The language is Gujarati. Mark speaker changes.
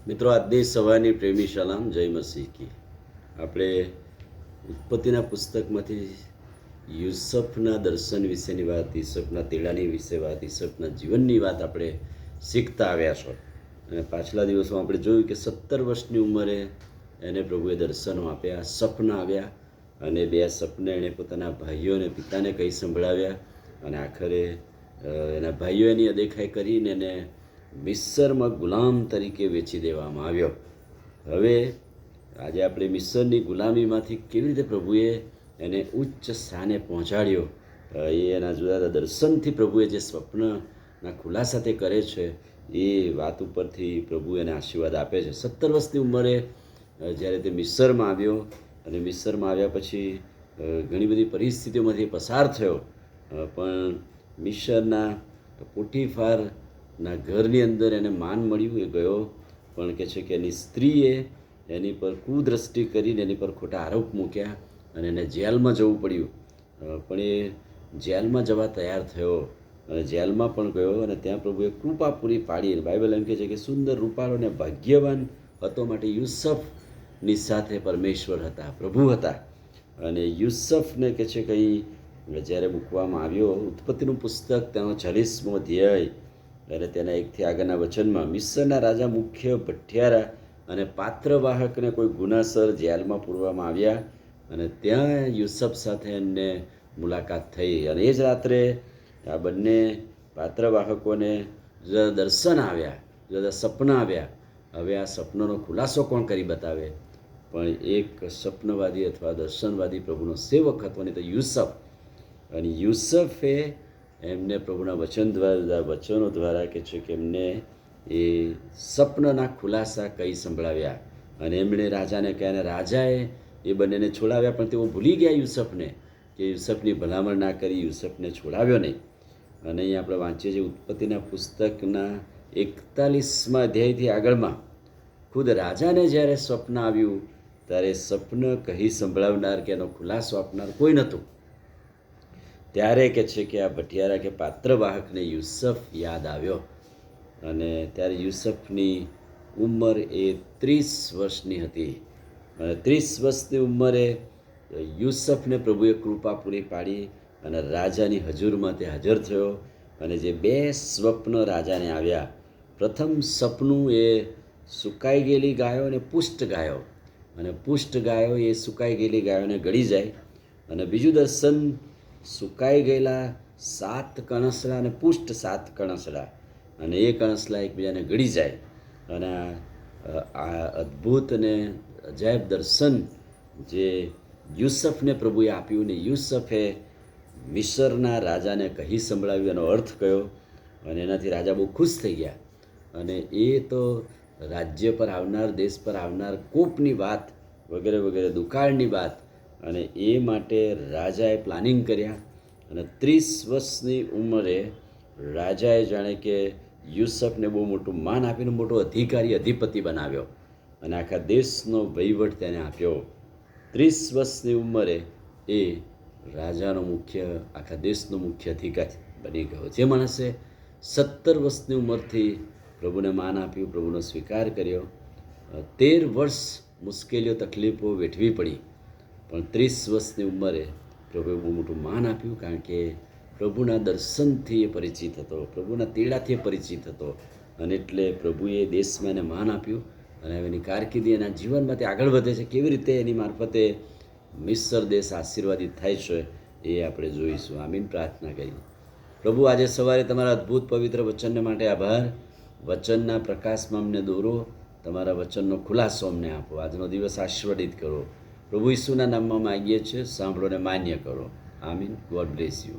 Speaker 1: મિત્રો, આજની સવારની પ્રેમી સલામ, જય મસીહ કી. આપણે ઉત્પત્તિના પુસ્તકમાંથી યુસફના દર્શન વિશેની વાત, યુસફના તેડાની વિશે વાત, યુસફના જીવનની વાત આપણે શીખતા આવ્યા છો. અને પાછલા દિવસોમાં આપણે જોયું કે 17 વર્ષની ઉંમરે એને પ્રભુએ દર્શનો આપ્યા, સપના આવ્યા, અને 2 સપને એણે પોતાના ભાઈઓ અને પિતાને કહી સંભળાવ્યા. અને આખરે એના ભાઈઓ એની અદેખાઈ કરીને એને મિસ્રમાં ગુલામ તરીકે વેચી દેવામાં આવ્યો. હવે આજે આપણે મિસ્રની ગુલામીમાંથી કેવી રીતે પ્રભુએ એને ઉચ્ચ સ્થાને પહોંચાડ્યો, એ એના જુદા જુદા દર્શનથી પ્રભુએ જે સ્વપ્નના ખુલાસા તે કરે છે એ વાત ઉપરથી પ્રભુ એને આશીર્વાદ આપે છે. 17 વર્ષની ઉંમરે જ્યારે તે મિસ્રમાં આવ્યો, અને મિસ્રમાં આવ્યા પછી ઘણી બધી પરિસ્થિતિઓમાંથી પસાર થયો, પણ મિસ્રના પોટીફારના ઘરની અંદર એને માન મળ્યું. એ ગયો, પણ કહે છે કે એની સ્ત્રીએ એની પર કુદ્રષ્ટિ કરીને એની પર ખોટા આરોપ મૂક્યા અને એને જેલમાં જવું પડ્યું. પણ એ જેલમાં જવા તૈયાર થયો અને જેલમાં પણ ગયો, અને ત્યાં પ્રભુએ કૃપા પૂરી પાડી. બાઇબલ એમ કહે છે કે સુંદર, રૂપાળો અને ભાગ્યવાન હતો, માટે યુસફની સાથે પરમેશ્વર હતા, પ્રભુ હતા. અને યુસફને કહે છે કંઈ જ્યારે મૂકવામાં આવ્યો, ઉત્પત્તિનું પુસ્તક તેનો 40મો અધ્યાય અને તેના 1થી આગળના વચનમાં, મિસ્રના રાજા મુખ્ય ભઠિયારા અને પાત્રવાહકને કોઈ ગુનાસર જેલમાં પૂરવામાં આવ્યા, અને ત્યાં યુસફ સાથે એમને મુલાકાત થઈ. અને એ જ રાત્રે આ બંને પાત્રવાહકોને જુદા દર્શન આવ્યા, જુદા સપના આવ્યા. હવે આ સપનોનો ખુલાસો કોણ કરી બતાવે? પણ એક સ્વપ્નવાદી અથવા દર્શનવાદી પ્રભુનો સેવક હતો, નહીં તો યુસફ. અને યુસફે એમને પ્રભુના વચનો દ્વારા કહે છે કે એમને એ સપનના ખુલાસા કહી સંભળાવ્યા. અને એમણે રાજાને કહ્યા, અને રાજાએ એ બંનેને છોડાવ્યા. પણ તેઓ ભૂલી ગયા યુસફને, કે યુસફની ભલામણ ના કરી, યુસફને છોડાવ્યો નહીં. અને અહીં આપણે વાંચીએ છીએ ઉત્પત્તિના પુસ્તકના 41મા અધ્યાયથી આગળમાં, ખુદ રાજાને જ્યારે સ્વપ્ન આવ્યું ત્યારે સ્વપ્ન કહી સંભળાવનાર કે એનો ખુલાસો આપનાર કોઈ નહોતું. ત્યારે કહે છે કે આ ભઠિયારા કે પાત્રવાહકને યુસફ યાદ આવ્યો. અને ત્યારે યુસફની ઉંમર એ 30 વર્ષની હતી. અને 30 વર્ષની ઉંમરે યુસફને પ્રભુએ કૃપા પૂરી પાડી અને રાજાની હજુરમાં તે હાજર થયો. અને જે 2 સ્વપ્ન રાજાને આવ્યા, પ્રથમ સપનું એ સુકાઈ ગયેલી ગાયો અને પુષ્ટ ગાયો, અને પુષ્ટ ગાયો એ સુકાઈ ગયેલી ગાયોને ગળી જાય. અને બીજું દર્શન, સુકાઈ ગયેલા 7 કણસડા અને પુષ્ટ 7 કણસડા, અને એ કણસલા એકબીજાને ગળી જાય. અને આ અદ્ભુત અને અજાયબ દર્શન જે યુસફને પ્રભુએ આપ્યું, ને યુસફે મિસરના રાજાને કહી સંભળાવ્યું, એનો અર્થ કયો. અને એનાથી રાજા બહુ ખુશ થઈ ગયા. અને એ તો રાજ્ય પર આવનાર, દેશ પર આવનાર કોપની વાત વગેરે વગેરે, દુકાળની વાત. અને એ માટે રાજાએ પ્લાનિંગ કર્યા. અને 30 વર્ષની ઉંમરે રાજાએ જાણે કે યુસફને બહુ મોટું માન આપીને મોટો અધિકારી, અધિપતિ બનાવ્યો, અને આખા દેશનો વહીવટ તેને આપ્યો. 30 વર્ષની ઉંમરે એ રાજાનો મુખ્ય, આખા દેશનો મુખ્ય અધિકારી બની ગયો. જે માણસે 17 વર્ષની ઉંમરથી પ્રભુને માન આપ્યું, પ્રભુનો સ્વીકાર કર્યો, 13 વર્ષ મુશ્કેલીઓ, તકલીફો વેઠવી પડી, પણ 30 વર્ષની ઉંમરે પ્રભુએ બહુ મોટું માન આપ્યું. કારણ કે પ્રભુના દર્શનથી એ પરિચિત હતો, પ્રભુના તેડાથી એ પરિચિત હતો, અને એટલે પ્રભુએ દેશમાં એને માન આપ્યું. અને હવે એની કારકિર્દી, એના જીવનમાંથી આગળ વધે છે. કેવી રીતે એની મારફતે મિસ્ર દેશ આશીર્વાદિત થાય છે એ આપણે જોઈશું. આમીન. પ્રાર્થના કરીએ. પ્રભુ, આજે સવારે તમારા અદ્ભુત પવિત્ર વચનને માટે આભાર. વચનના પ્રકાશમાં અમને દોરો, તમારા વચનનો ખુલાસો અમને આપો. આજનો દિવસ આશીર્વાદિત કરો. પ્રભુ ઈસુના નામમાં માગીએ છીએ, સાંભળો ને માન્ય કરો. આમીન. God bless you.